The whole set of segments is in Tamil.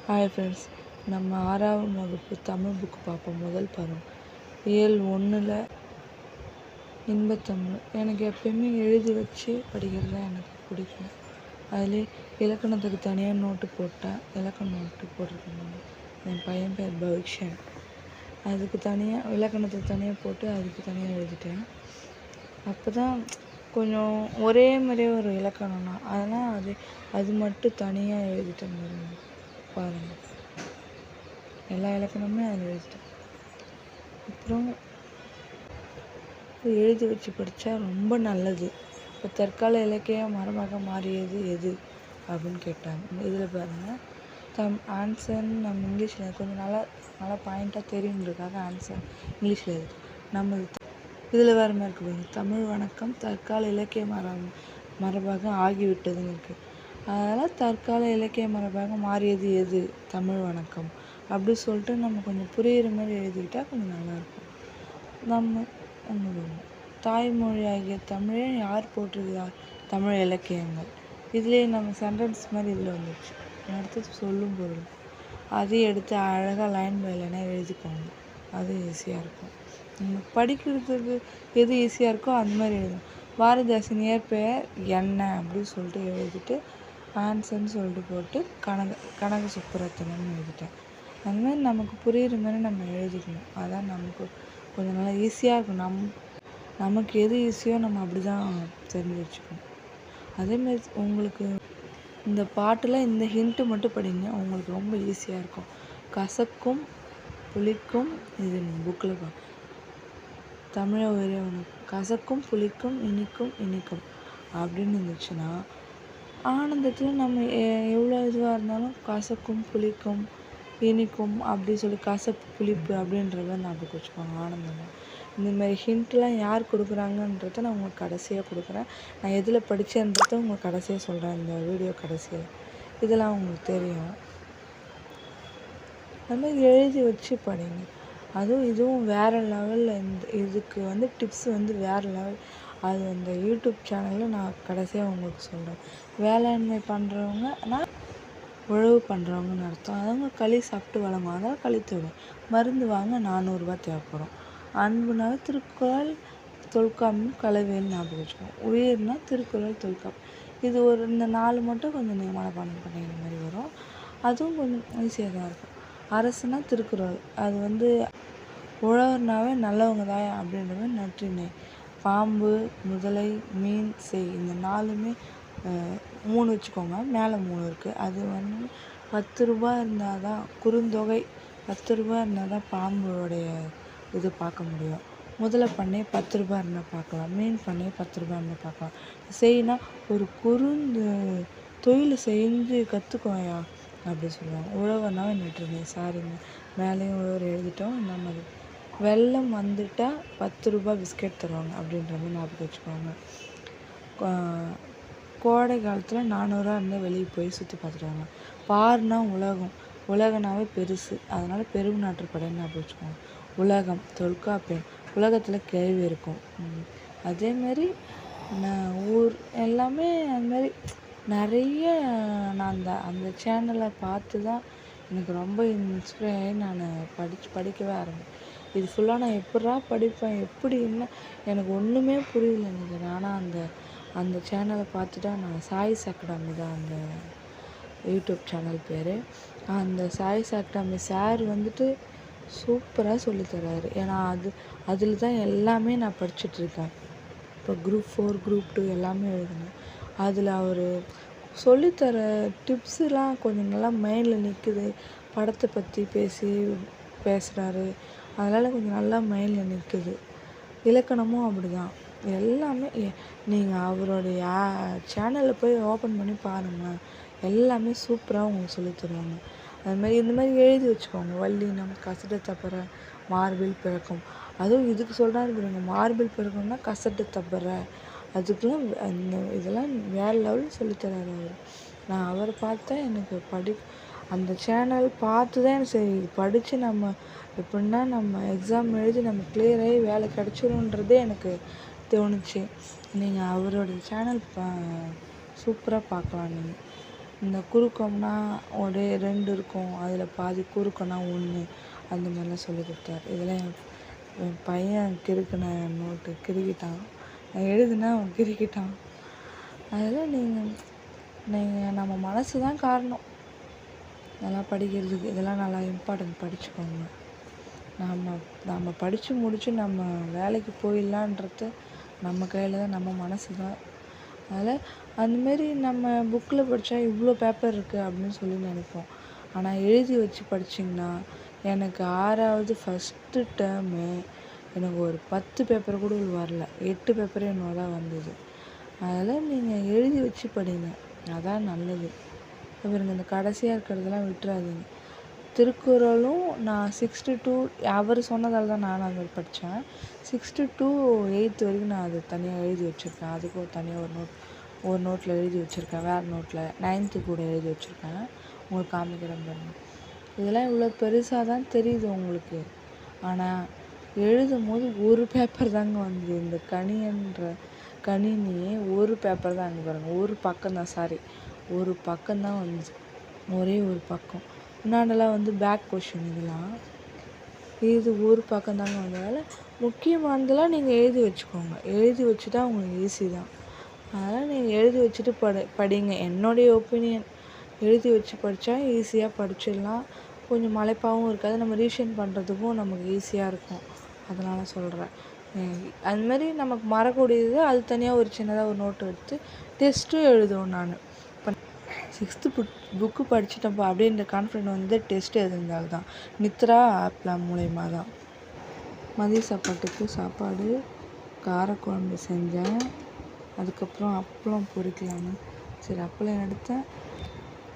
ஹாய் ஃப்ரெண்ட்ஸ், நம்ம 6ஆம் வகுப்பு தமிழ் புக்கு பார்ப்போம். முதல் பருவம் இயல் 1ல் இன்பத்தமிழ். எனக்கு எப்பயுமே எழுதி வச்சு படிக்கிறது தான் எனக்கு பிடிக்கும். அதிலே இலக்கணத்துக்கு தனியாக நோட்டு போட்டேன். இலக்கண நோட்டு போட்டிருக்கேன். என் பையன் பேர் பவிக்ஷன். அதுக்கு தனியாக இலக்கணத்துக்கு தனியாக போட்டு அதுக்கு தனியாக எழுதிட்டேன். அப்போ தான் கொஞ்சம் ஒரே மாதிரியே ஒரு இலக்கணம்னா அதனால் அது மட்டும் தனியாக எழுதிட்டேன் பாருங்கள். எல்லா இலக்கணமுமே அதில் எழுதிட்டேன். அப்புறம் எழுதி வச்சு படித்தா ரொம்ப நல்லது. இப்போ தற்கால இலக்கியம் மரபாக மாறியது எது அப்படின்னு கேட்டாங்க. இதில் பாருங்கள், ஆன்சர்ன்னு நம்ம இங்கிலீஷில் கொஞ்சம் நல்லா பாயிண்ட்டாக தெரியுன்றதுக்காக ஆன்சர் இங்கிலீஷில் இருக்குது. நம்ம இதில் வேறு மாதிரி இருக்குது பாருங்கள், தமிழ் வணக்கம் தற்கால இலக்கிய மரபாக ஆகிவிட்டதுன்னு இருக்குது. அதனால் தற்கால இலக்கிய மரபாக மாறியது எது? தமிழ் வணக்கம் அப்படி சொல்லிட்டு நம்ம கொஞ்சம் புரிகிற மாதிரி எழுதிக்கிட்டால் கொஞ்சம் நல்லாயிருக்கும். நம்ம தாய்மொழி ஆகிய தமிழை யார் போற்றுகிறார்? தமிழ் இலக்கியங்கள். இதுலேயே நம்ம சென்டென்ஸ் மாதிரி இதில் வந்துடுச்சு. அடுத்தது சொல்லும் பொருள். அதையும் எடுத்து அழகாக லைன் பை லைனாக எழுதிக்கோங்க. அது ஈஸியாக இருக்கும். படிக்கிறதுக்கு எது ஈஸியாக இருக்கோ அந்த மாதிரி எழுதணும். பாரதிதாசன் இயற்பெயர் என்ன அப்படின்னு சொல்லிட்டு எழுதிட்டு ஆன்சர்ன்னு சொல்லிட்டு போட்டு கனக சுப்புரத்தினம்னு எழுதிட்டேன். அந்த மாதிரி நமக்கு புரிகிற மாதிரி நம்ம எழுதிக்கணும். அதான் நமக்கு கொஞ்சம் நல்லா ஈஸியாக இருக்கும். நமக்கு எது ஈஸியோ நம்ம அப்படி தான் தெரிஞ்சு வச்சுக்கணும். அதேமாதிரி உங்களுக்கு இந்த பாட்டில் இந்த ஹிண்ட்டு மட்டும் படிங்க, உங்களுக்கு ரொம்ப ஈஸியாக இருக்கும். கசக்கும் புளிக்கும், இது புக்கில் தமிழை உயர்வனுக்கு கசக்கும் புளிக்கும் இனிக்கும் அப்படின்னு இருந்துச்சுன்னா ஆனந்தத்தில் நம்ம எவ்வளோ இதுவாக இருந்தாலும் கசக்கும் புளிக்கும் இனிக்கும் அப்படி சொல்லி கசப்பு புளிப்பு அப்படின்றத ஞாபகம் வச்சுக்கோங்க. ஆனந்தம் இந்தமாதிரி ஹிண்ட்லாம் யார் கொடுக்குறாங்கன்றத நான் உங்களுக்கு கடைசியாக கொடுக்குறேன். நான் எதில் படித்தேன்றத உங்களுக்கு கடைசியாக சொல்கிறேன். இந்த வீடியோ கடைசியில் இதெல்லாம் உங்களுக்கு தெரியும். அதுமாதிரி எழுதி வச்சு படிங்க. இதுவும் வேறு லெவலில். இதுக்கு டிப்ஸ் வேறு லெவல். அது அந்த யூடியூப் சேனலில் நான் கடைசியாக உங்களுக்கு சொல்கிறேன். வேளாண்மை பண்ணுறவங்கன்னா உழவு பண்ணுறவங்கன்னு அர்த்தம். அவங்க களி சாப்பிட்டு வளங்க, அதனால் கழித்தொடும். மருந்து வாங்க 400 ரூபா தேவைப்படும். அன்புனாவே திருக்குறள் தொல்காப்பியம் கலைவேல் ஞாபகம் வச்சுக்கோங்க. உயிர்னா திருக்குறள் தொல்காப்பியம். இது இந்த 4 மட்டும் கொஞ்சம் மனப்பாடம் பண்ணிக்கிற மாதிரி வரும். அதுவும் கொஞ்சம் ஈஸியாக தான் இருக்கும். அரசுனா திருக்குறள். அது உழவர்னாவே நல்லவங்க தான் அப்படின்ற மாதிரி நற்றினை. பாம்பு முதலை மீன் செய் இந்த 4மே 3 வச்சுக்கோங்க. மேலே 3 இருக்குது. அது 10 ரூபா இருந்தால் தான் குறுந்தொகை. 10 ரூபா இருந்தால் தான் பாம்போடைய இது பார்க்க முடியும். முதலை பண்ணை 10 ரூபா இருந்தால் பார்க்கலாம். மீன் பண்ணை 10 ரூபா இருந்தால் பார்க்கலாம். செய்யினா ஒரு தொழில் செஞ்சு கற்றுக்கோயா அப்படி சொல்லுவாங்க. உழவர்னாவே நற்றினை. சாரிங்க, மேலேயும் உழவர் எழுதிட்டோம். இந்த மாதிரி வெள்ளம் வந்துட்டால் 10 ரூபா பிஸ்கெட் தருவாங்க அப்படின்ற மாதிரி ஞாபகம் வச்சுக்கோங்க. கோடை காலத்தில் 400 ரூபா இருந்தால் வெளியே போய் சுற்றி பார்த்துட்டு. பார்னா உலகனாவே பெருசு, அதனால் பெரும் நாட்டுப்படைன்னு ஞாபகம் வச்சுக்கோங்க. உலகம் தொல்காப்பியம். உலகத்தில் கேள்வி இருக்கும். அதேமாரி ஊர் எல்லாமே அதுமாரி நிறைய நான் அந்த சேனலை பார்த்து தான் எனக்கு ரொம்ப இன்ஸ்பைர் ஆகி நான் படிக்கவே ஆரம்பிச்சேன். இது ஃபுல்லாக நான் எப்படா படிப்பேன், எப்படி என்ன எனக்கு ஒன்றுமே புரியல எனக்கு. ஆனால் அந்த சேனலை பார்த்துட்டா நான் சாய்ஸ் அகாடமி தான் அந்த யூடியூப் சேனல் பேர். அந்த சாய்ஸ் அகாடமி சார் சூப்பராக சொல்லித்தராரு. ஏன்னா அதில் தான் எல்லாமே நான் படிச்சுட்ருக்கேன். இப்போ குரூப் 4 குரூப் 2 எல்லாமே எழுதுனேன். அதில் அவர் சொல்லித்தர டிப்ஸுலாம் கொஞ்சம் நல்லா மைண்டில் நிற்குது. படத்தை பற்றி பேசுகிறாரு, அதனால் கொஞ்சம் நல்லா மைண்டில் நிற்குது. இலக்கணமும் அப்படி தான். எல்லாமே நீங்கள் அவருடைய சேனலில் போய் ஓப்பன் பண்ணி பாருங்கள். எல்லாமே சூப்பராக உங்களுக்கு சொல்லித்தருவாங்க. அதுமாதிரி இந்த மாதிரி எழுதி வச்சுக்கோங்க. வல்லினம் கசடு தப்பற மார்பில் பிறக்கும். அதுவும் இதுக்கு சொல்கிறாரு பாருங்க, மார்பில் பிறக்கும்னா கசட்டு தப்பற. அதுக்கெலாம் இதெல்லாம் வேறு லெவலில் சொல்லித்தராரு அவர். நான் அவரை பார்த்தா எனக்கு அந்த சேனல் பார்த்து தான் எனக்கு சரி படித்து நம்ம எப்படின்னா நம்ம எக்ஸாம் எழுதி நம்ம கிளியர் ஆகி வேலை கிடச்சிருன்றதே எனக்கு தோணுச்சு. நீங்கள் அவரோட சேனல் சூப்பராக பார்க்கலாம். நீங்கள் இந்த குறுக்கம்னா ஒரு 2 இருக்கும், அதில் பாதி குறுக்கம்னா 1 அந்த மாதிரிலாம் சொல்லி கொடுத்தாரு. இதெல்லாம் என் பையன் கிறுக்குன நோட்டு கிறுக்கிட்டான். நான் எழுதுனா அவன் கிறுக்கிட்டான். அதெல்லாம் நீங்கள் நம்ம மனசு தான் காரணம் இதெல்லாம் படிக்கிறதுக்கு. இதெல்லாம் நல்லா இம்பார்ட்டன்ட் படிச்சுக்கோங்க. நம்ம படித்து முடித்து நம்ம வேலைக்கு போயிடலான்றது நம்ம கையில் தான், நம்ம மனசு தான். அதனால் அந்தமாரி நம்ம புக்கில் படித்தா இவ்வளோ பேப்பர் இருக்குது அப்படின்னு சொல்லி நினைப்போம். ஆனால் எழுதி வச்சு படிச்சிங்கன்னா, எனக்கு 6வது ஃபஸ்ட்டு டேர்மு எனக்கு ஒரு 10 பேப்பர் கூட வரல, 8 பேப்பரே என்னவோ தான் வந்தது. அதனால் நீங்கள் எழுதி வச்சு படிங்க, அதான் நல்லது. பாருங்க, இந்த கடைசியாக இருக்கிறதெல்லாம் விட்டுறாதீங்க. திருக்குறளும் நான் 6th to அவர் சொன்னதால் தான் நானும் அது படித்தேன். 6th to 8th வரைக்கும் நான் அது தனியாக எழுதி வச்சுருக்கேன். அதுக்கும் தனியாக ஒரு நோட்டில் எழுதி வச்சுருக்கேன், வேறு நோட்டில் 9th கூட எழுதி வச்சுருக்கேன். உங்களுக்கு காமிக்கிறேன் பாருங்க. இதெல்லாம் இவ்வளோ பெருசாக தான் தெரியுது உங்களுக்கு, ஆனால் எழுதும் போது ஒரு பேப்பர் தாங்க வந்தது. இந்த கணினியே ஒரு பேப்பர் தான் அங்கே பாருங்கள், ஒரு பக்கம் தான், ஒரு பக்கம்தான் வந்துச்சு, ஒரே ஒரு பக்கம். முன்னாடிலாம் பேக் கொஷின், இதெல்லாம் இது ஒரு பக்கம் தாங்க வந்ததால் முக்கியமானதெல்லாம் நீங்கள் எழுதி வச்சுக்கோங்க. எழுதி வச்சுட்டா உங்களுக்கு ஈஸி தான். அதனால் நீங்கள் எழுதி வச்சுட்டு படிங்க. என்னுடைய ஒப்பீனியன், எழுதி வச்சு படித்தா ஈஸியாக படிச்சிடலாம். கொஞ்சம் மலைப்பாகவும் இருக்காது, நம்ம ரிவிஷன் பண்ணுறதுக்கும் நமக்கு ஈஸியாக இருக்கும். அதனால் சொல்கிறேன். அதுமாரி நமக்கு மறக்கூடியது அது தனியாக ஒரு சின்னதாக ஒரு நோட்டு எடுத்து டெஸ்ட்டும் எழுதுவேன் நான். இப்போ 6th புக்கு படிச்சுட்டப்போ அப்படின்ற கான்ஃபிடென்ட் டெஸ்ட் எழுதுனால தான், நித்ரா ஆப்லாம் மூலயமா தான். மதிய சாப்பாட்டுக்கு சாப்பாடு, காரக்குழம்பு செஞ்சேன். அதுக்கப்புறம் அப்பளம் பொரிக்கலான்னு சரி அப்பளம் எடுத்தேன்.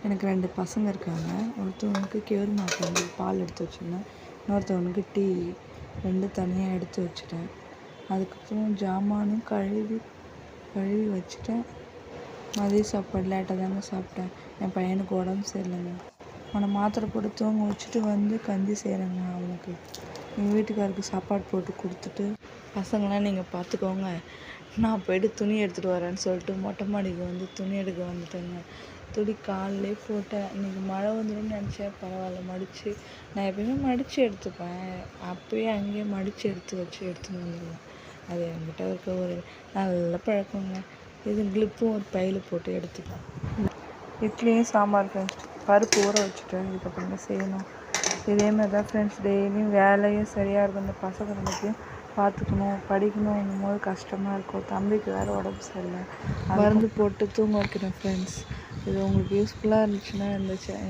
எனக்கு 2 பசங்க இருக்காங்க. ஒருத்தவனுக்கு கேழ்மாக்கு பால் எடுத்து வச்சுருந்தேன், இன்னொருத்தவனுக்கு டீ 2 தனியாக எடுத்து வச்சுட்டேன். அதுக்கப்புறம் ஜாமானும் கழுவி வச்சுட்டேன். மதிய சாப்பாடு லேட்டாக தாங்க சாப்பிட்டேன். என் பையனுக்கு உடம்பு சரியில்லைங்க, அவனை மாத்திரை போட்டு தூங்க வச்சுட்டு கஞ்சி செய்கிறேங்க அவனுக்கு. எங்கள் வீட்டுக்காருக்கு சாப்பாடு போட்டு கொடுத்துட்டு, பசங்களாம் நீங்கள் பார்த்துக்கோங்க, நான் போய்ட்டு துணி எடுத்துகிட்டு வரேன்னு சொல்லிட்டு மொட்டை மாடிக்கு துணி எடுக்க வந்துட்டேங்க. துணி காலையிலே போட்டேன். இன்றைக்கி மழை வந்துடும்னு நினச்சேன், பரவாயில்ல மடித்து, நான் எப்பயுமே மடித்து எடுத்துப்பேன். அப்போயே அங்கேயே மடித்து எடுத்துன்னு வந்துடுவேன். அது என்கிட்ட இருக்க ஒரு நல்ல பழக்கங்க. இது கிளிப்பும் ஒரு பையில் போட்டு எடுத்துப்பேன். இட்லியும் சாம்பார் ஃப்ரெண்ட்ஸ், பருப்பு ஊற வச்சுட்டேன், இதுக்கப்புறம் தான் செய்யணும். இதேமாதிரி தான் ஃப்ரெண்ட்ஸ், டெய்லியும் வேலையும் சரியாக இருக்கும். இந்த பசங்க 2த்தையும் பார்த்துக்கணும், படிக்கணும் போது கஷ்டமாக இருக்கும். தம்பிக்கு வேறு உடம்பு சரியில்லை, மருந்து போட்டு தூங்க வைக்கிறேன் ஃப்ரெண்ட்ஸ். இது உங்களுக்கு யூஸ்ஃபுல்லாக இருந்துச்சுன்னா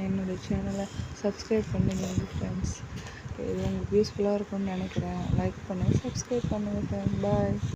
என்னுடைய சேனலை சப்ஸ்கிரைப் பண்ணுங்கள் ஃப்ரெண்ட்ஸ். இது உங்களுக்கு யூஸ்ஃபுல்லாக இருக்கும்னு நினைக்கிறேன். லைக் பண்ணுங்கள், சப்ஸ்கிரைப் பண்ணுங்கள் ஃப்ரெண்ட்ஸ். பாய்.